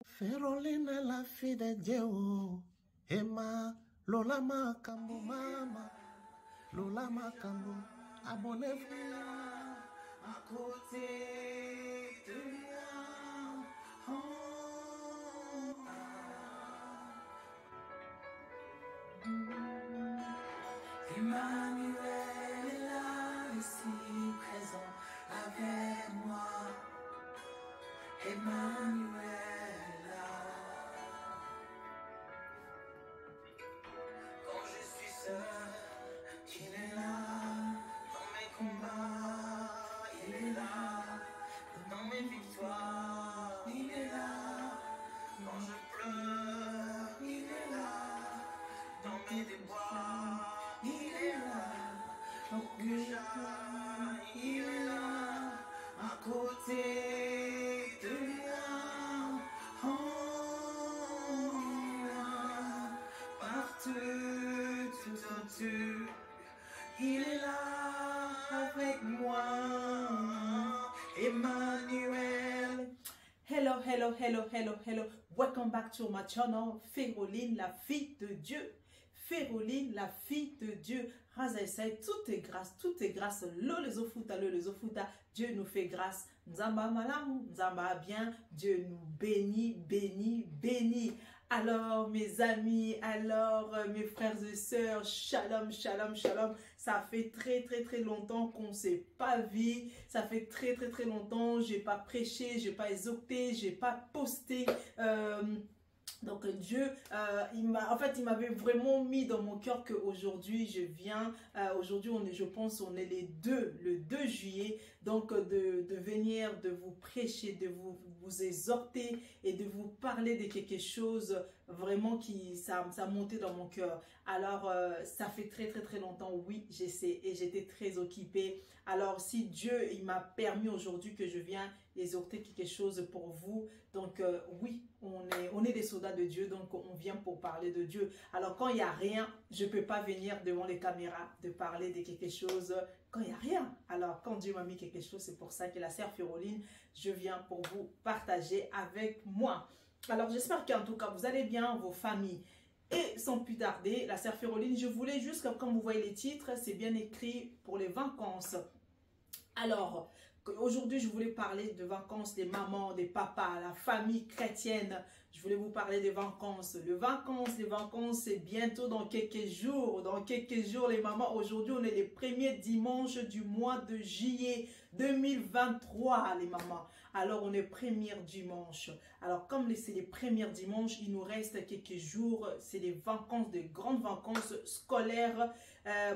Ferolina, la fille de Dieu, Emma, Lola Makambo, Mama, Lola Makambo, abonnez-vous à côté de moi. Emmanuel est là, ici présent avec moi. Emmanuel est là. Quand je suis seul, il est là. Dans mes combats, il est là. Dans mes victoires, il est là. Quand je pleure, il est là. Dans mes déboires, il est là. Donc que j'aille, il est là. À côté de moi. Oh, partout, tout autour, il est là avec moi. Emmanuel. Hello, hello, hello, hello, hello. Welcome back to my channel. Féroline, la fille de Dieu. Féroline, la fille de Dieu. Razaïsaï, tout est grâce. Le les ofuta. Dieu nous fait grâce. Nzamba malam, Nzamba bien. Dieu nous bénit. Alors mes amis, alors mes frères et sœurs, shalom. Ça fait très longtemps qu'on ne s'est pas vu. Ça fait très longtemps. J'ai pas prêché, j'ai pas exhorté, j'ai pas posté. Donc Dieu, il m'avait vraiment mis dans mon cœur qu'aujourd'hui je viens, aujourd'hui je pense on est le 2 juillet, donc de venir, de vous prêcher, de vous exhorter et de vous parler de quelque chose vraiment qui ça montait dans mon cœur. Alors ça fait très longtemps, oui je sais, et j'étais très occupée. Alors si Dieu il m'a permis aujourd'hui que je viens exhorter quelque chose pour vous, donc oui on est des soldats de Dieu, donc on vient pour parler de Dieu. Alors quand il n'y a rien, je ne peux pas venir devant les caméras de parler de quelque chose quand il n'y a rien. Alors quand Dieu m'a mis quelque chose, c'est pour ça que la sœur Féroline, je viens pour vous partager avec moi. Alors j'espère qu'en tout cas vous allez bien, vos familles. Et sans plus tarder, la sœur Féroline, je voulais juste, comme vous voyez les titres, c'est bien écrit pour les vacances. Alors, aujourd'hui, je voulais parler de vacances des mamans, des papas, la famille chrétienne. Je voulais vous parler des vacances. Les vacances, c'est bientôt dans quelques jours. Les mamans, aujourd'hui, on est les premiers dimanches du mois de juillet 2023, les mamans. Alors, on est premier dimanche. Alors, comme c'est les premiers dimanches, il nous reste quelques jours. C'est les vacances, des grandes vacances scolaires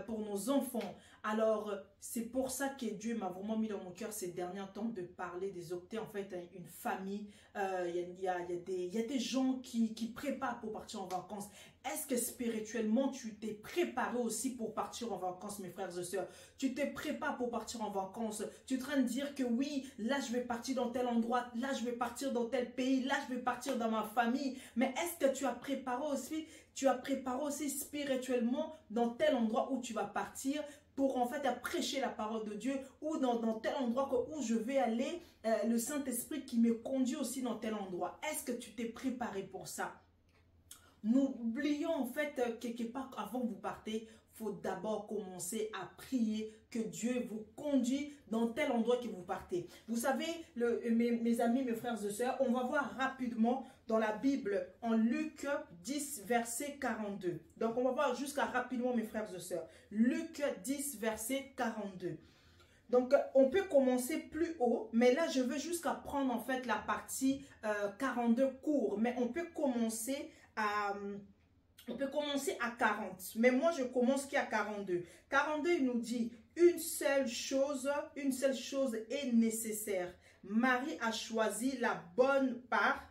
pour nos enfants. Alors, c'est pour ça que Dieu m'a vraiment mis dans mon cœur ces derniers temps de parler des octets. En fait, une famille, il y a des gens qui préparent pour partir en vacances. Est-ce que spirituellement, tu t'es préparé aussi pour partir en vacances, mes frères et sœurs? Tu te prépares pour partir en vacances. Tu es en train de dire que oui, là, je vais partir dans tel endroit. Là, je vais partir dans tel pays. Là, je vais partir dans ma famille. Mais est-ce que tu as préparé aussi spirituellement dans tel endroit où tu vas partir pour en fait prêcher la parole de Dieu, ou dans tel endroit où je vais aller, le Saint-Esprit qui me conduit aussi dans tel endroit. Est-ce que tu t'es préparé pour ça? N'oublions en fait quelque part avant que vous partez, il faut d'abord commencer à prier que Dieu vous conduit dans tel endroit que vous partez. Vous savez, mes amis, mes frères et sœurs, on va voir rapidement dans la Bible en Luc 10 verset 42. Donc on va voir jusqu'à rapidement mes frères et sœurs. Luc 10 verset 42. Donc, on peut commencer plus haut, mais là, je veux jusqu'à prendre en fait la partie 42 court. Mais on peut commencer à 40. Mais moi, je commence qu'à 42. 42, il nous dit, une seule chose est nécessaire. Marie a choisi la bonne part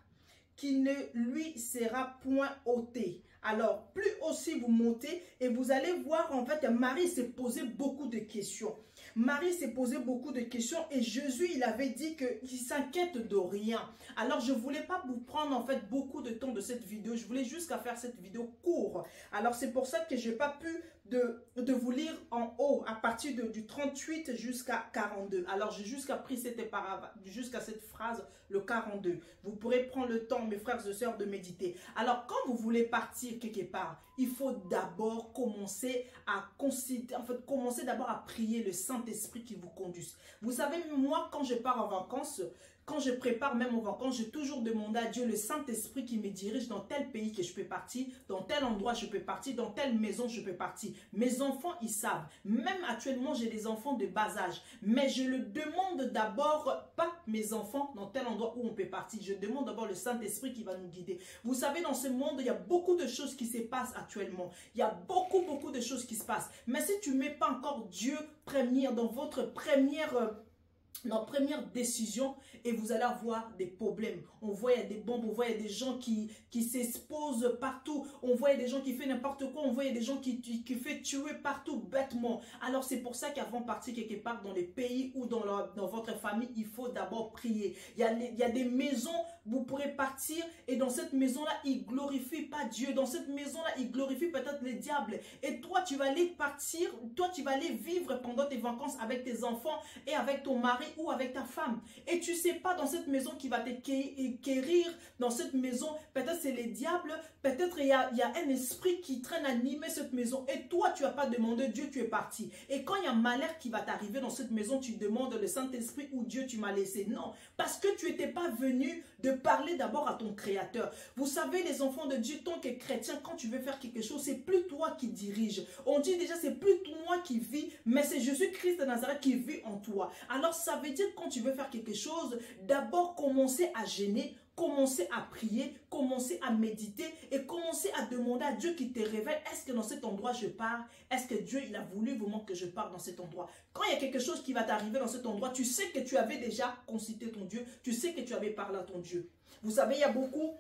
qui ne lui sera point ôtée. Alors, plus aussi vous montez et vous allez voir, en fait, Marie s'est posé beaucoup de questions. Marie s'est posé beaucoup de questions et Jésus, il avait dit qu'il s'inquiète de rien. Alors, je ne voulais pas vous prendre, en fait, beaucoup de temps de cette vidéo. Je voulais juste faire cette vidéo courte. Alors, c'est pour ça que je n'ai pas pu de vous lire en haut à partir du 38 jusqu'à 42. Alors, j'ai jusqu'à pris jusqu'à cette phrase, le 42. Vous pourrez prendre le temps, mes frères et sœurs, de méditer. Alors, quand vous voulez partir quelque part, il faut d'abord commencer à considérer, en fait, commencer d'abord à prier le Saint-Esprit qui vous conduise. Vous savez, moi, quand je pars en vacances, quand je prépare même aux vacances, j'ai toujours demandé à Dieu le Saint-Esprit qui me dirige dans tel pays que je peux partir, dans tel endroit je peux partir, dans telle maison je peux partir. Mes enfants, ils savent. Même actuellement, j'ai des enfants de bas âge. Mais je le demande d'abord, pas mes enfants dans tel endroit où on peut partir. Je demande d'abord le Saint-Esprit qui va nous guider. Vous savez, dans ce monde, il y a beaucoup de choses qui se passent actuellement. Il y a beaucoup de choses qui se passent. Mais si tu ne mets pas encore Dieu premier dans votre notre première décision, et vous allez avoir des problèmes. On voit il y a des bombes, on voit il y a des gens qui s'exposent partout, on voit il y a des gens qui font n'importe quoi, on voit il y a des gens qui font tuer partout bêtement. Alors c'est pour ça qu'avant de partir quelque part dans les pays ou dans votre famille, il faut d'abord prier. Il y a des maisons, vous pourrez partir et dans cette maison-là, ils ne glorifient pas Dieu. Dans cette maison-là, ils glorifient peut-être le diable. Et toi, tu vas aller partir, toi, tu vas aller vivre pendant tes vacances avec tes enfants et avec ton mari ou avec ta femme. Et tu ne sais pas dans cette maison qui va te quérir, dans cette maison, peut-être c'est les diables, peut-être il y a un esprit qui traîne à animer cette maison. Et toi, tu n'as pas demandé Dieu, tu es parti. Et quand il y a un malheur qui va t'arriver dans cette maison, tu demandes le Saint-Esprit ou Dieu, tu m'as laissé. Non, parce que tu n'étais pas venu de parler d'abord à ton Créateur. Vous savez, les enfants de Dieu, tant que chrétien, quand tu veux faire quelque chose, c'est plus toi qui dirige. On dit déjà, c'est plus moi qui vis, mais c'est Jésus-Christ de Nazareth qui vit en toi. Alors, ça veut dire quand tu veux faire quelque chose, d'abord commencer à gêner, commencer à prier, commencer à méditer et commencer à demander à Dieu qui te révèle, est-ce que dans cet endroit je pars? Est-ce que Dieu il a voulu vraiment que je parte dans cet endroit? Quand il y a quelque chose qui va t'arriver dans cet endroit, tu sais que tu avais déjà consulté ton Dieu, tu sais que tu avais parlé à ton Dieu. Vous savez, il y a beaucoup,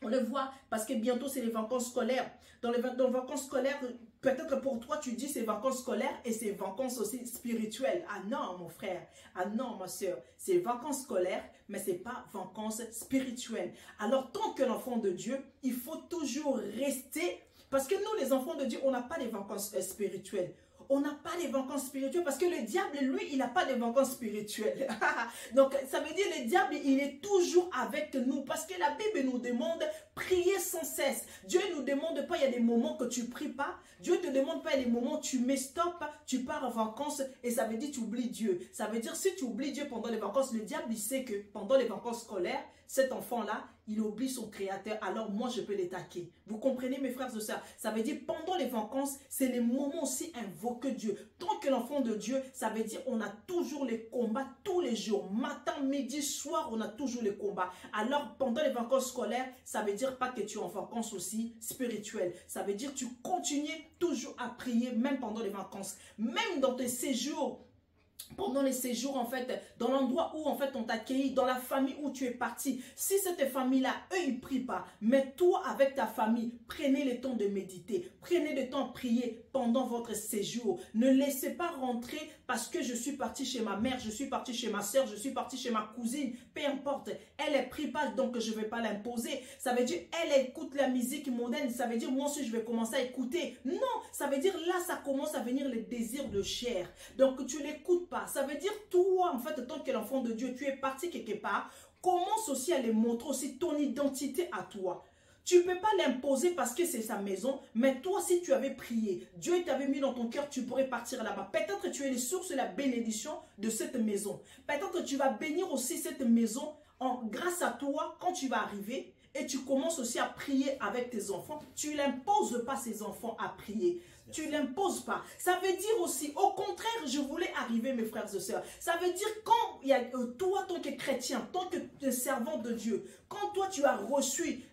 on le voit, parce que bientôt c'est les vacances scolaires. Dans les vacances scolaires, peut-être pour toi, tu dis c'est vacances scolaires et c'est vacances aussi spirituelles. Ah non, mon frère. Ah non, ma soeur. C'est vacances scolaires, mais ce n'est pas vacances spirituelles. Alors, tant que l'enfant de Dieu, il faut toujours rester. Parce que nous, les enfants de Dieu, on n'a pas les vacances spirituelles. On n'a pas les vacances spirituelles parce que le diable, lui, il n'a pas de vacances spirituelles. Donc, ça veut dire le diable, il est toujours avec nous parce que la Bible nous demande prier sans cesse. Dieu ne nous demande pas, il y a des moments que tu ne pries pas. Dieu ne te demande pas, il y a des moments où tu mets stop, tu pars en vacances et ça veut dire que tu oublies Dieu. Ça veut dire si tu oublies Dieu pendant les vacances, le diable, il sait que pendant les vacances scolaires, cet enfant-là, il oublie son Créateur, alors moi je peux l'attaquer. Vous comprenez mes frères et sœurs? Ça veut dire pendant les vacances, c'est les moments aussi invoquer Dieu. Tant que l'enfant de Dieu, ça veut dire on a toujours les combats tous les jours. Matin, midi, soir, on a toujours les combats. Alors pendant les vacances scolaires, ça veut dire pas que tu es en vacances aussi spirituelles. Ça veut dire que tu continues toujours à prier même pendant les vacances. Même dans tes séjours. Pendant les séjours, en fait, dans l'endroit où, en fait, on t'a accueilli, dans la famille où tu es parti. Si cette famille-là, eux, ils ne prient pas, mais toi, avec ta famille, prenez le temps de méditer. Prenez le temps de prier pendant votre séjour. Ne laissez pas rentrer parce que je suis parti chez ma mère, je suis parti chez ma soeur, je suis parti chez ma cousine. Peu importe, elle ne prie pas, donc je ne vais pas l'imposer. Ça veut dire, elle écoute la musique moderne. Ça veut dire, moi aussi, je vais commencer à écouter. Non, ça veut dire, là, ça commence à venir le désir de chair. Donc, tu l'écoutes pas. Ça veut dire, toi, en fait, tant que l'enfant de Dieu, tu es parti quelque part, commence aussi à lui montrer aussi ton identité à toi. Tu ne peux pas l'imposer parce que c'est sa maison, mais toi, si tu avais prié, Dieu t'avait mis dans ton cœur, tu pourrais partir là-bas. Peut-être que tu es les sources de la bénédiction de cette maison. Peut-être que tu vas bénir aussi cette maison grâce à toi quand tu vas arriver. Et tu commences aussi à prier avec tes enfants. Tu n'imposes pas ces enfants à prier. Tu ne l'imposes pas. Ça veut dire aussi, au contraire, je voulais arriver, mes frères et sœurs. Ça veut dire quand il y a toi, tant que chrétien, tant que servant de Dieu, quand toi tu as reçu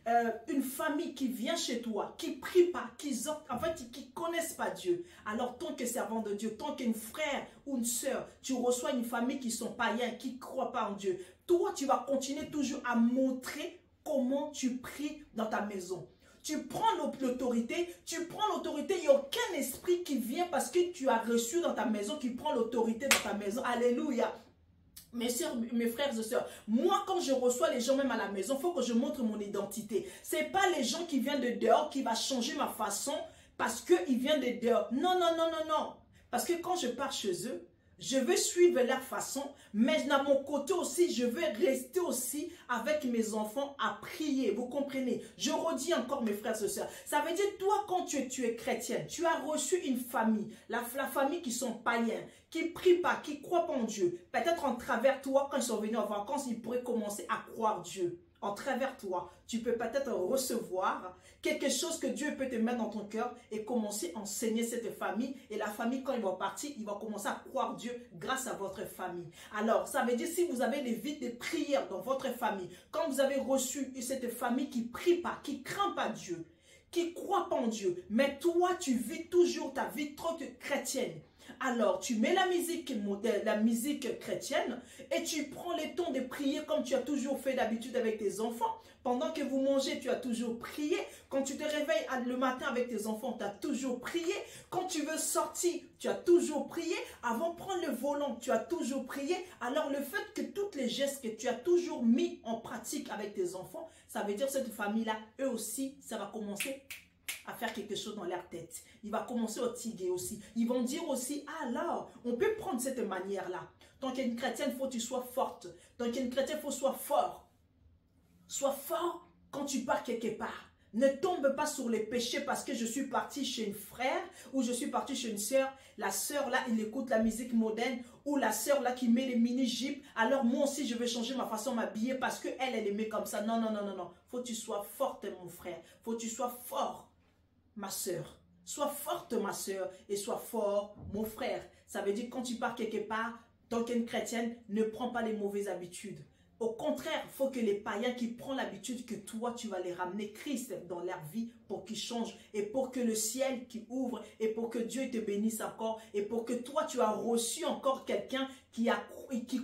une famille qui vient chez toi, qui ne prie pas, qui ne connaissent pas Dieu, alors tant que servant de Dieu, tant qu'un frère ou une sœur, tu reçois une famille qui sont païens, qui ne croient pas en Dieu, toi tu vas continuer toujours à montrer comment tu pries dans ta maison. Tu prends l'autorité, il n'y a aucun esprit qui vient parce que tu as reçu dans ta maison, qui prend l'autorité dans ta maison. Alléluia. Mes soeurs, mes frères et sœurs, moi quand je reçois les gens même à la maison, il faut que je montre mon identité. Ce n'est pas les gens qui viennent de dehors qui va changer ma façon parce qu'il vient de dehors. Non, non, non, non, non. Parce que quand je pars chez eux, je veux suivre leur façon, mais à mon côté aussi, je veux rester aussi avec mes enfants à prier. Vous comprenez? Je redis encore mes frères et sœurs. Ça veut dire, toi, quand tu es chrétienne, tu as reçu une famille, la famille qui sont païens, qui ne prient pas, qui ne croient pas en Dieu. Peut-être en travers toi, quand ils sont venus en vacances, ils pourraient commencer à croire Dieu. En travers toi, tu peux peut-être recevoir quelque chose que Dieu peut te mettre dans ton cœur et commencer à enseigner cette famille. Et la famille, quand ils vont partir, ils vont commencer à croire Dieu grâce à votre famille. Alors, ça veut dire si vous avez des vies de prière dans votre famille, quand vous avez reçu cette famille qui ne prie pas, qui ne craint pas Dieu, qui ne croit pas en Dieu, mais toi, tu vis toujours ta vie trop chrétienne. Alors, tu mets la musique moderne, la musique chrétienne et tu prends le temps de prier comme tu as toujours fait d'habitude avec tes enfants. Pendant que vous mangez, tu as toujours prié. Quand tu te réveilles le matin avec tes enfants, tu as toujours prié. Quand tu veux sortir, tu as toujours prié. Avant de prendre le volant, tu as toujours prié. Alors, le fait que tous les gestes que tu as toujours mis en pratique avec tes enfants, ça veut dire que cette famille-là, eux aussi, ça va commencer à faire quelque chose dans leur tête. Il va commencer à tiguer aussi. Ils vont dire aussi, alors, on peut prendre cette manière-là. Tant qu'une chrétienne, il faut que tu sois forte. Tant qu'une chrétienne, il faut que tu sois fort. Sois fort quand tu pars quelque part. Ne tombe pas sur les péchés parce que je suis parti chez un frère ou je suis parti chez une sœur. La sœur là, il écoute la musique moderne ou la sœur là qui met les mini-jupes. Alors moi aussi, je vais changer ma façon de m'habiller parce qu'elle, elle aimait comme ça. Non, non, non, non, non. Faut que tu sois forte, mon frère. Faut que tu sois fort, ma sœur. Sois forte, ma sœur, et sois fort, mon frère. Ça veut dire que quand tu pars quelque part, tant qu'une chrétienne, ne prends pas les mauvaises habitudes. Au contraire, il faut que les païens qui prennent l'habitude que toi, tu vas les ramener Christ dans leur vie pour qu'ils changent et pour que le ciel qui ouvre et pour que Dieu te bénisse encore et pour que toi, tu as reçu encore quelqu'un qui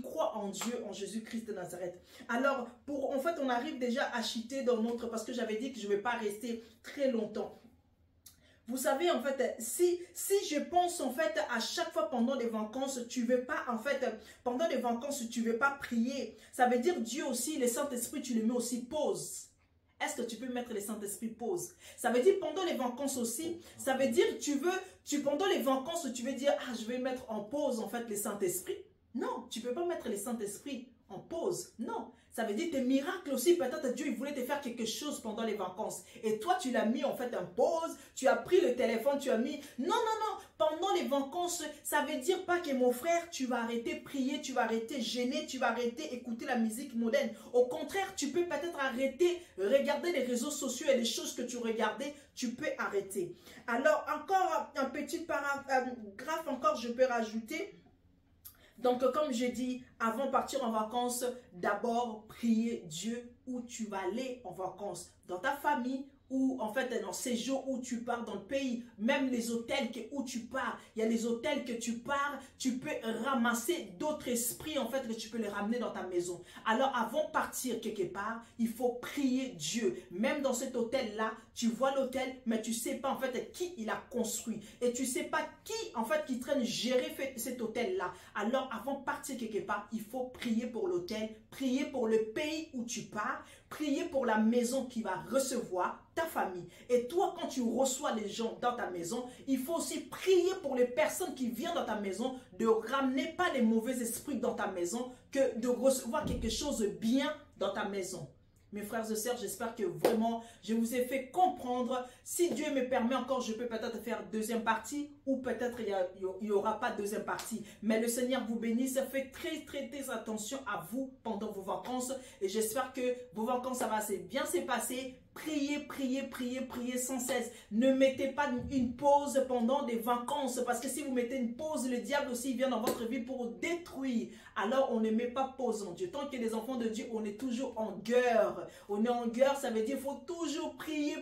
croit en Dieu, en Jésus-Christ de Nazareth. Alors, en fait, on arrive déjà à chuter dans notre... Parce que j'avais dit que je ne vais pas rester très longtemps. Vous savez, en fait, si je pense, en fait, à chaque fois pendant les vacances, tu ne veux pas, en fait, pendant les vacances, tu ne veux pas prier, ça veut dire Dieu aussi, le Saint-Esprit, tu le mets aussi pause. Est-ce que tu peux mettre le Saint-Esprit pause? Ça veut dire pendant les vacances aussi, ça veut dire pendant les vacances, tu veux dire, ah, je vais mettre en pause, en fait, le Saint-Esprit. Non, tu ne peux pas mettre le Saint-Esprit en pause. Non. Ça veut dire tes miracles aussi, peut-être Dieu il voulait te faire quelque chose pendant les vacances. Et toi, tu l'as mis en fait en pause, tu as pris le téléphone, tu as mis... Non, non, non, pendant les vacances, ça veut dire pas que mon frère, tu vas arrêter de prier, tu vas arrêter de gêner, tu vas arrêter d'écouter la musique moderne. Au contraire, tu peux peut-être arrêter, regarder les réseaux sociaux et les choses que tu regardais, tu peux arrêter. Alors, encore un petit paragraphe, encore je peux rajouter. Donc, comme je dis, avant de partir en vacances, d'abord, prier Dieu où tu vas aller en vacances. Dans ta famille ou en fait dans ces jours où tu pars dans le pays, même les hôtels où tu pars, il y a les hôtels que tu pars, tu peux ramasser d'autres esprits en fait que tu peux les ramener dans ta maison. Alors avant de partir quelque part, il faut prier Dieu. Même dans cet hôtel-là, tu vois l'hôtel, mais tu ne sais pas en fait qui il a construit. Et tu ne sais pas qui en fait qui traîne gérer cet hôtel-là. Alors avant de partir quelque part, il faut prier pour l'hôtel, prier pour le pays où tu pars, prier pour la maison qui va recevoir ta famille. Et toi, quand tu reçois les gens dans ta maison, il faut aussi prier pour les personnes qui viennent dans ta maison, de ramener pas les mauvais esprits dans ta maison, que de recevoir quelque chose de bien dans ta maison. Mes frères et sœurs, j'espère que vraiment, je vous ai fait comprendre. Si Dieu me permet encore, je peux peut-être faire deuxième partie ou peut-être il n'y aura pas deuxième partie. Mais le Seigneur vous bénisse. Faites très attention à vous pendant vos vacances. Et j'espère que vos vacances, ça va bien se passer. Priez sans cesse. Ne mettez pas une pause pendant des vacances. Parce que si vous mettez une pause, le diable aussi vient dans votre vie pour détruire. Alors, on ne met pas pause en Dieu. Tant que les enfants de Dieu, on est toujours en guerre. On est en guerre, ça veut dire qu'il faut toujours prier,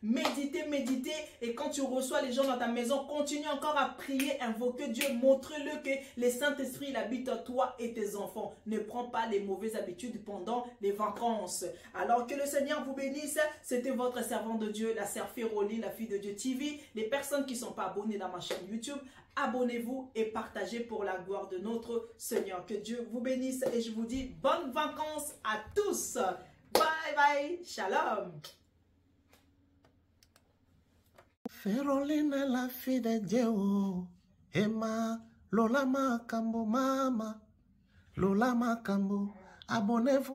méditer. Et quand tu reçois les gens dans ta maison, continue encore à prier, invoquer Dieu. Montre-le que le Saint-Esprit, il habite en toi et tes enfants. Ne prends pas les mauvaises habitudes pendant les vacances. Alors que le Seigneur vous bénisse. C'était votre servante de Dieu, la sœur Féroline, la fille de Dieu TV. Les personnes qui ne sont pas abonnées dans ma chaîne YouTube, abonnez-vous et partagez pour la gloire de notre Seigneur. Que Dieu vous bénisse et je vous dis bonnes vacances à tous. Bye bye. Shalom. Féroline, la fille de Dieu. Emma, Lola Makambo, Mama. Lola Makambo. Abonnez-vous.